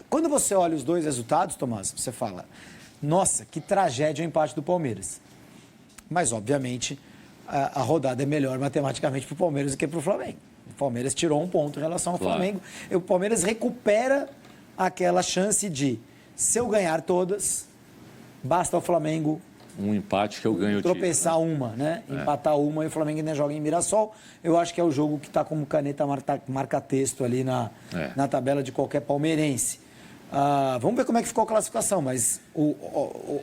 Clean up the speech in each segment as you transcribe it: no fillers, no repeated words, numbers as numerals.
Quando você olha os dois resultados, Tomás, você fala, nossa, que tragédia o empate do Palmeiras. Mas, obviamente, a rodada é melhor matematicamente para o Palmeiras do que para o Flamengo. O Palmeiras tirou um ponto em relação ao Flamengo. O Palmeiras recupera aquela chance de, se eu ganhar todas, basta o Flamengo... Um empate que eu ganho o título. Tropeçar uma, né? Empatar uma e o Flamengo ainda joga em Mirassol. Eu acho que é o jogo que está como caneta marca-texto ali na tabela de qualquer palmeirense. Vamos ver como é que ficou a classificação, mas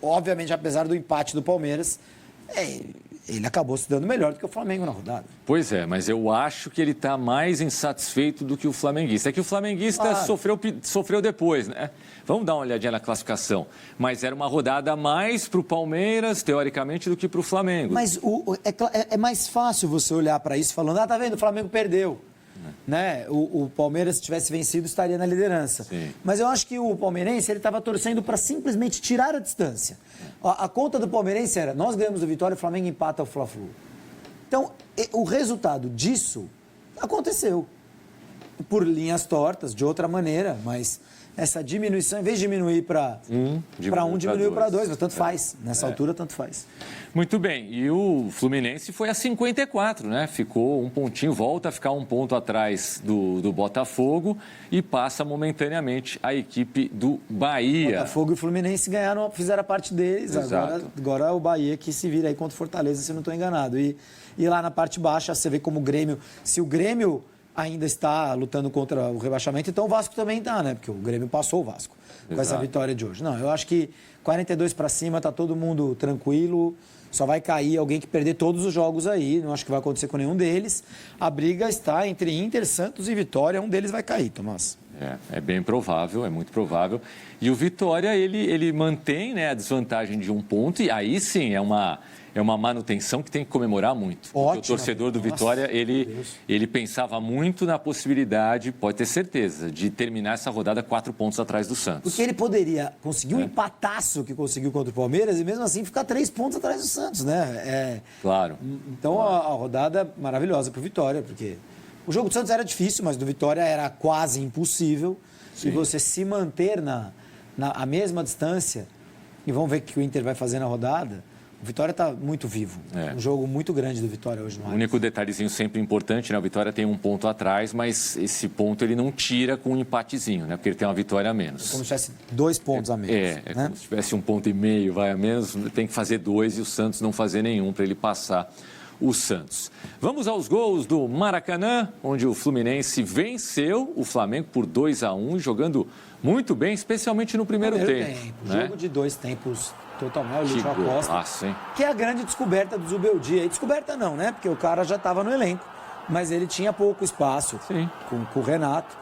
obviamente, apesar do empate do Palmeiras, ele acabou se dando melhor do que o Flamengo na rodada. Pois é, mas eu acho que ele está mais insatisfeito do que o flamenguista. É que o flamenguista sofreu depois, né? Vamos dar uma olhadinha na classificação. Mas era uma rodada a mais para o Palmeiras, teoricamente, do que para o Flamengo. Mas é mais fácil você olhar para isso falando, tá vendo, o Flamengo perdeu. Né? O Palmeiras, se tivesse vencido, estaria na liderança. Sim. Mas eu acho que o palmeirense estava torcendo para simplesmente tirar a distância. A conta do palmeirense era, nós ganhamos o Vitória, o Flamengo empata o Fla-Flu. Então, o resultado disso aconteceu. Por linhas tortas, de outra maneira, mas essa diminuição, em vez de diminuir para diminuiu para 2, mas tanto faz. Nessa altura, tanto faz. Muito bem. E o Fluminense foi a 54, né? Ficou um pontinho, volta a ficar um ponto atrás do Botafogo e passa momentaneamente a equipe do Bahia. O Botafogo e o Fluminense ganharam, fizeram a parte deles. Agora o Bahia que se vira aí contra o Fortaleza, se eu não estou enganado. E lá na parte baixa, você vê como o Grêmio... Se o Grêmio ainda está lutando contra o rebaixamento, então o Vasco também está, né? Porque o Grêmio passou o Vasco com essa vitória de hoje. Não, eu acho que 42 para cima, tá todo mundo tranquilo, só vai cair alguém que perder todos os jogos aí, não acho que vai acontecer com nenhum deles. A briga está entre Inter, Santos e Vitória, um deles vai cair, Tomás. É bem provável, é muito provável. E o Vitória, ele mantém, né, a desvantagem de um ponto, e aí sim é uma manutenção que tem que comemorar muito. Ótimo. Porque o torcedor do Vitória, ele pensava muito na possibilidade, pode ter certeza, de terminar essa rodada 4 pontos atrás do Santos. Porque ele poderia conseguir um empataço que conseguiu contra o Palmeiras e mesmo assim ficar 3 pontos atrás do Santos, né? Claro. Então a rodada maravilhosa para o Vitória, porque o jogo do Santos era difícil, mas do Vitória era quase impossível. Sim. E você se manter a mesma distância, e vamos ver o que o Inter vai fazer na rodada. O Vitória está muito vivo. Um jogo muito grande do Vitória hoje no ar. O único detalhezinho sempre importante, né? O Vitória tem um ponto atrás, mas esse ponto ele não tira com um empatezinho, né? Porque ele tem uma vitória a menos. É como se tivesse 2 pontos a menos. Né? Como se tivesse 1,5 ponto vai a menos, tem que fazer 2 e o Santos não fazer nenhum para ele passar o Santos. Vamos aos gols do Maracanã, onde o Fluminense venceu o Flamengo por 2-1, jogando muito bem, especialmente no primeiro tempo. Né? Jogo de 2 tempos totalmente, o Lúcio Acosta, hein? Que é a grande descoberta do Zubeldia. Descoberta não, né? Porque o cara já estava no elenco, mas ele tinha pouco espaço com o Renato.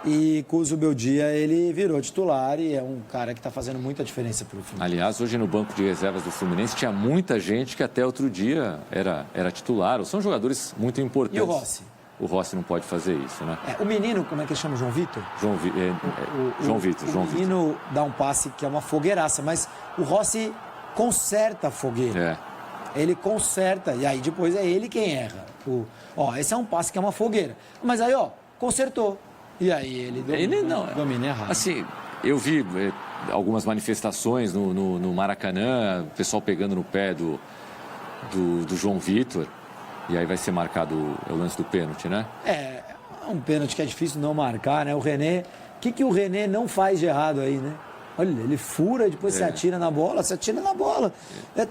E com o Zubeldia ele virou titular e é um cara que está fazendo muita diferença para o Fluminense. Aliás, hoje no banco de reservas do Fluminense tinha muita gente que até outro dia era titular. Ou são jogadores muito importantes. E o Rossi? O Rossi não pode fazer isso, né? O menino, como é que ele chama? João Vitor? João Vitor. O menino dá um passe que é uma fogueiraça, mas o Rossi conserta a fogueira. Ele conserta e aí depois é ele quem erra. Esse é um passe que é uma fogueira. Mas aí, consertou. E aí ele domina errado. Assim, eu vi algumas manifestações no Maracanã, o pessoal pegando no pé do João Vitor. E aí vai ser marcado o lance do pênalti, né? É um pênalti que é difícil não marcar, né? O René, o que o René não faz de errado aí, né? Olha, ele fura, depois se atira na bola,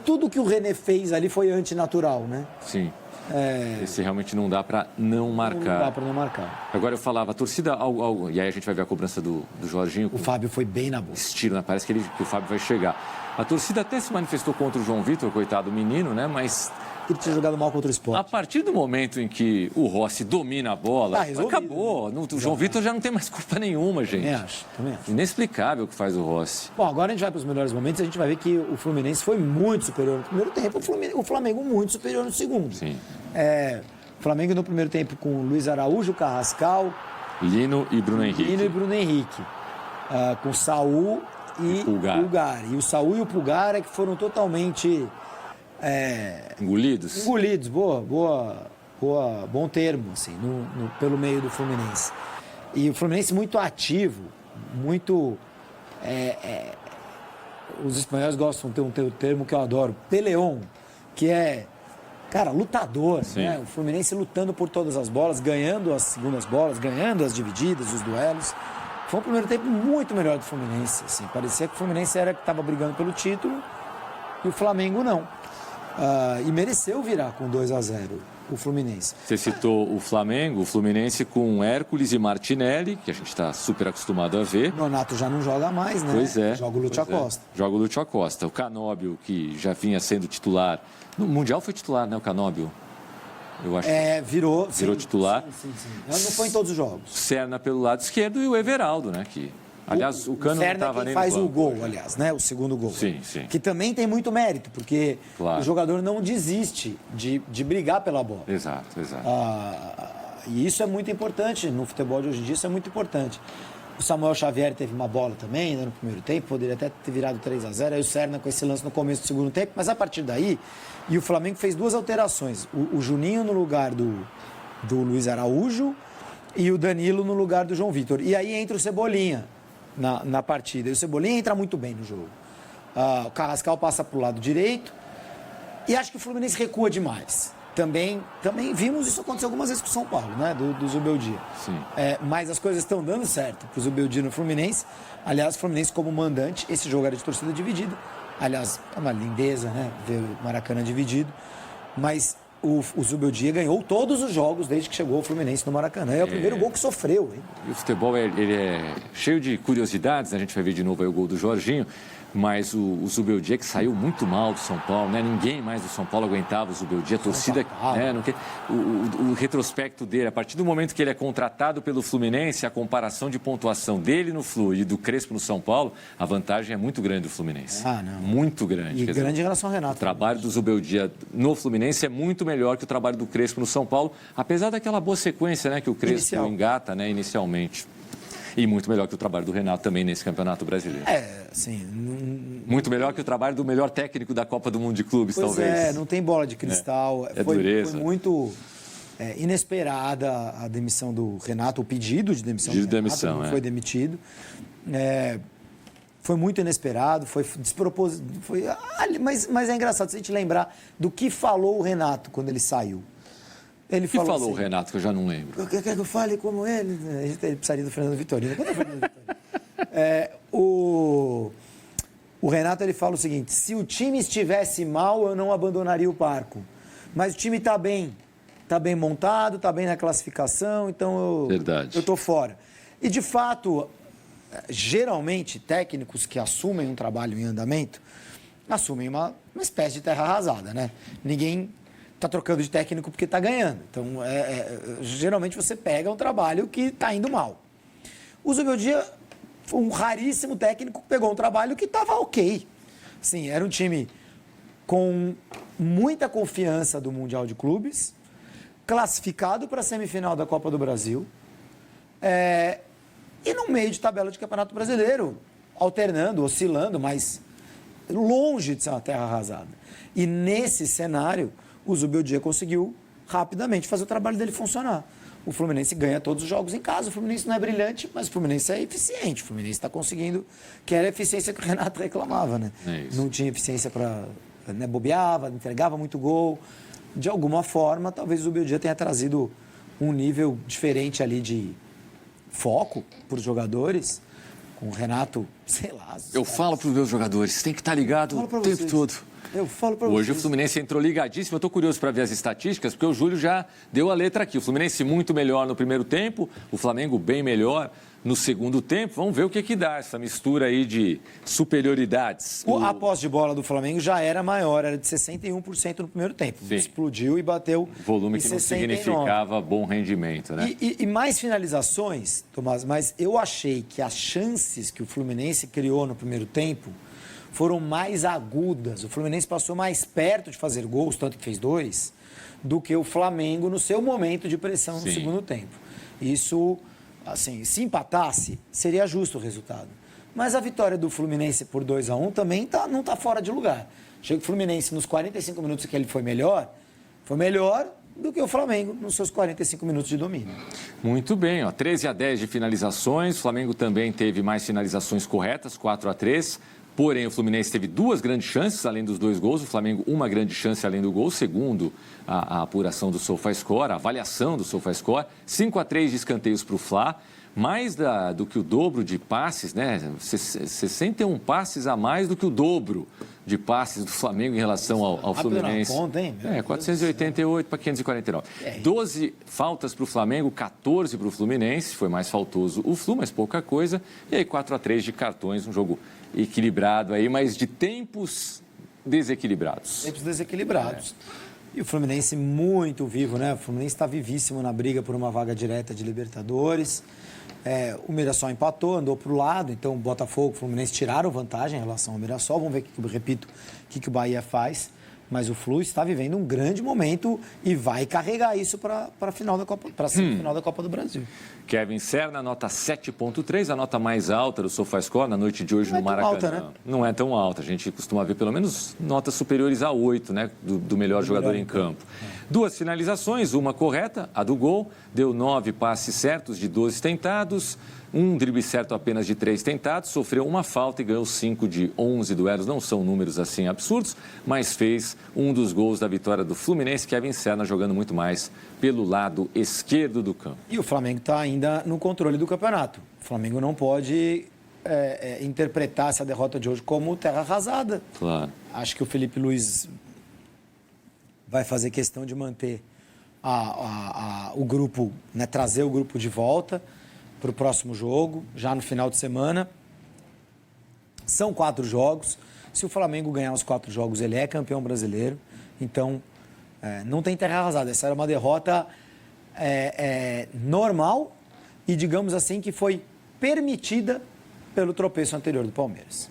Tudo que o René fez ali foi antinatural, né? Sim. Esse realmente não dá para não marcar. Não dá para não marcar. Agora eu falava, a torcida, e aí a gente vai ver a cobrança do Jorginho. O Fábio foi bem na bola. Estilo, né? Parece que o Fábio vai chegar. A torcida até se manifestou contra o João Vitor, coitado do menino, né? Mas ele tinha jogado mal contra o Sport. A partir do momento em que o Rossi domina a bola, acabou. O João Vitor já não tem mais culpa nenhuma, gente. Também acho. Inexplicável o que faz o Rossi. Bom, agora a gente vai para os melhores momentos e a gente vai ver que o Fluminense foi muito superior no primeiro tempo, o Flamengo muito superior no segundo. Sim. O Flamengo no primeiro tempo com Luiz Araújo, Carrascal, Lino e Bruno Henrique. Com Saul e Pulgar. E o Saul e o Pulgar que foram totalmente... Engolidos, bom termo, assim, pelo meio do Fluminense. E o Fluminense muito ativo, muito... os espanhóis gostam de ter um termo que eu adoro, peleón, que é, cara, lutador, né? O Fluminense lutando por todas as bolas, ganhando as segundas bolas, ganhando as divididas, os duelos. Foi um primeiro tempo muito melhor do Fluminense, assim. Parecia que o Fluminense era que estava brigando pelo título e o Flamengo não. E mereceu virar com 2-0 o Fluminense. Você citou o Flamengo, o Fluminense com Hércules e Martinelli, que a gente está super acostumado a ver. O Nonato já não joga mais, né? Pois é. Joga o Lúcio Acosta. Joga o Lúcio Acosta. O Canóbio, que já vinha sendo titular. No Mundial foi titular, né, o Canóbio? Eu acho. Virou titular. Sim. Não foi em todos os jogos. Serna pelo lado esquerdo e o Everaldo, né? Que, aliás, o Cano não estava nem no faz banco, o gol, aliás, né? O segundo gol. Sim. Que também tem muito mérito, porque o jogador não desiste de brigar pela bola. Exato. E isso é muito importante no futebol de hoje em dia, isso é muito importante. O Samuel Xavier teve uma bola também, né, no primeiro tempo, poderia até ter virado 3-0. Aí o Serna com esse lance no começo do segundo tempo, mas a partir daí, e o Flamengo fez 2 alterações. O Juninho no lugar do Luiz Araújo e o Danilo no lugar do João Vitor. E aí entra o Cebolinha na partida. E o Cebolinha entra muito bem no jogo. O Carrascal passa para o lado direito e acho que o Fluminense recua demais. Também vimos isso acontecer algumas vezes com o São Paulo, né? Do Zubeldia. Sim. Mas as coisas estão dando certo para o Zubeldia no Fluminense. Aliás, o Fluminense como mandante, esse jogo era de torcida dividida. Aliás, é uma lindeza, né? Ver o Maracanã dividido. Mas o Zubeldia ganhou todos os jogos desde que chegou o Fluminense no Maracanã. É o primeiro gol que sofreu, hein? E o futebol ele é cheio de curiosidades, né? A gente vai ver de novo aí o gol do Jorginho. Mas o Zubeldia que saiu muito mal do São Paulo, né? Ninguém mais do São Paulo aguentava o Zubeldia, a torcida, né? O retrospecto dele, a partir do momento que ele é contratado pelo Fluminense, a comparação de pontuação dele no Flu e do Crespo no São Paulo, a vantagem é muito grande do Fluminense. Não. Muito grande. E grande em relação ao Renato. O trabalho do Zubeldia no Fluminense é muito melhor que o trabalho do Crespo no São Paulo, apesar daquela boa sequência, né? Que o Crespo engata, né? Inicialmente. E muito melhor que o trabalho do Renato também nesse Campeonato Brasileiro. Sim. Muito melhor que o trabalho do melhor técnico da Copa do Mundo de Clubes, pois talvez. Não tem bola de cristal. Dureza. Foi muito inesperada a demissão do Renato, o pedido de demissão do Renato, não foi demitido. Foi muito inesperado, foi despropositado. Mas é engraçado se a gente lembrar do que falou o Renato quando ele saiu. Ele falou assim, o Renato, que eu já não lembro? Quer que eu fale como ele? Ele precisaria do Fernando Vitorino. Cadê o Fernando Vitorino? O Renato ele fala o seguinte: se o time estivesse mal, eu não abandonaria o Parco. Mas o time está bem montado, está bem na classificação, então eu estou fora. E, de fato, geralmente, técnicos que assumem um trabalho em andamento assumem uma espécie de terra arrasada, né? Ninguém está trocando de técnico porque está ganhando. Então, geralmente você pega um trabalho que está indo mal. O Zubeldia foi um raríssimo técnico que pegou um trabalho que estava ok. Sim, era um time com muita confiança do Mundial de Clubes, classificado para a semifinal da Copa do Brasil, e no meio de tabela de Campeonato Brasileiro, alternando, oscilando, mas longe de ser uma terra arrasada. E nesse cenário, o Zubeldia conseguiu rapidamente fazer o trabalho dele funcionar. O Fluminense ganha todos os jogos em casa. O Fluminense não é brilhante, mas o Fluminense é eficiente. O Fluminense está conseguindo, que era a eficiência que o Renato reclamava, né? Não tinha eficiência para... bobeava, entregava muito gol. De alguma forma, talvez o Zubeldia tenha trazido um nível diferente ali de foco para os jogadores. Com o Renato, sei lá... Eu falo para os meus jogadores, tem que estar ligado o tempo todo. Eu falo para vocês. Hoje o Fluminense entrou ligadíssimo. Eu estou curioso para ver as estatísticas, porque o Júlio já deu a letra aqui. O Fluminense muito melhor no primeiro tempo, o Flamengo bem melhor no segundo tempo. Vamos ver o que dá essa mistura aí de superioridades. A posse de bola do Flamengo já era maior, era de 61% no primeiro tempo. Sim. Explodiu e bateu volume que 69. Não significava bom rendimento, né? E mais finalizações, Tomás, mas eu achei que as chances que o Fluminense criou no primeiro tempo foram mais agudas. O Fluminense passou mais perto de fazer gols, tanto que fez 2, do que o Flamengo no seu momento de pressão no segundo tempo. Isso, assim, se empatasse, seria justo o resultado. Mas a vitória do Fluminense por 2-1 também não está fora de lugar. Chega o Fluminense nos 45 minutos que ele foi melhor, do que o Flamengo nos seus 45 minutos de domínio. Muito bem, ó, 13-10 de finalizações. O Flamengo também teve mais finalizações corretas, 4-3. Porém, o Fluminense teve 2 grandes chances, além dos 2 gols. O Flamengo, uma grande chance além do gol, segundo a apuração do SofaScore, a avaliação do SofaScore. 5-3 de escanteios para o Fla. Mais do que o dobro de passes, né? 61 passes a mais do que o dobro de passes do Flamengo em relação ao Fluminense. Conta, hein? 488 para 549. 12 faltas para o Flamengo, 14 para o Fluminense. Foi mais faltoso o Flu, mas pouca coisa. E aí 4-3 de cartões, um jogo equilibrado aí, mas de tempos desequilibrados. Tempos desequilibrados. E o Fluminense muito vivo, né? O Fluminense está vivíssimo na briga por uma vaga direta de Libertadores. O Mirassol empatou, andou para o lado, então o Botafogo e o Fluminense tiraram vantagem em relação ao Mirassol. Vamos ver, repito, o que o Bahia faz. Mas o Flu está vivendo um grande momento e vai carregar isso para a final da Copa, para a semifinal da Copa do Brasil. Kevin Serna, nota 7,3, a nota mais alta do SofaScore na noite de hoje no Maracanã. Alta, né? Não é tão alta, a gente costuma ver pelo menos notas superiores a 8, né, do melhor jogador em campo. 2 finalizações, uma correta, a do gol, deu 9 passes certos de 12 tentados, um drible certo apenas de 3 tentados, sofreu uma falta e ganhou 5 de 11 duelos. Não são números assim absurdos, mas fez um dos gols da vitória do Fluminense, Kevin Serna jogando muito mais pelo lado esquerdo do campo. E o Flamengo está ainda no controle do campeonato. O Flamengo não pode interpretar essa derrota de hoje como terra arrasada. Claro. Acho que o Felipe Luiz vai fazer questão de manter o grupo, né, trazer o grupo de volta para o próximo jogo, já no final de semana. São 4 jogos. Se o Flamengo ganhar os 4 jogos, ele é campeão brasileiro. Então, não tem terra arrasada. Essa era uma derrota normal e, digamos assim, que foi permitida pelo tropeço anterior do Palmeiras.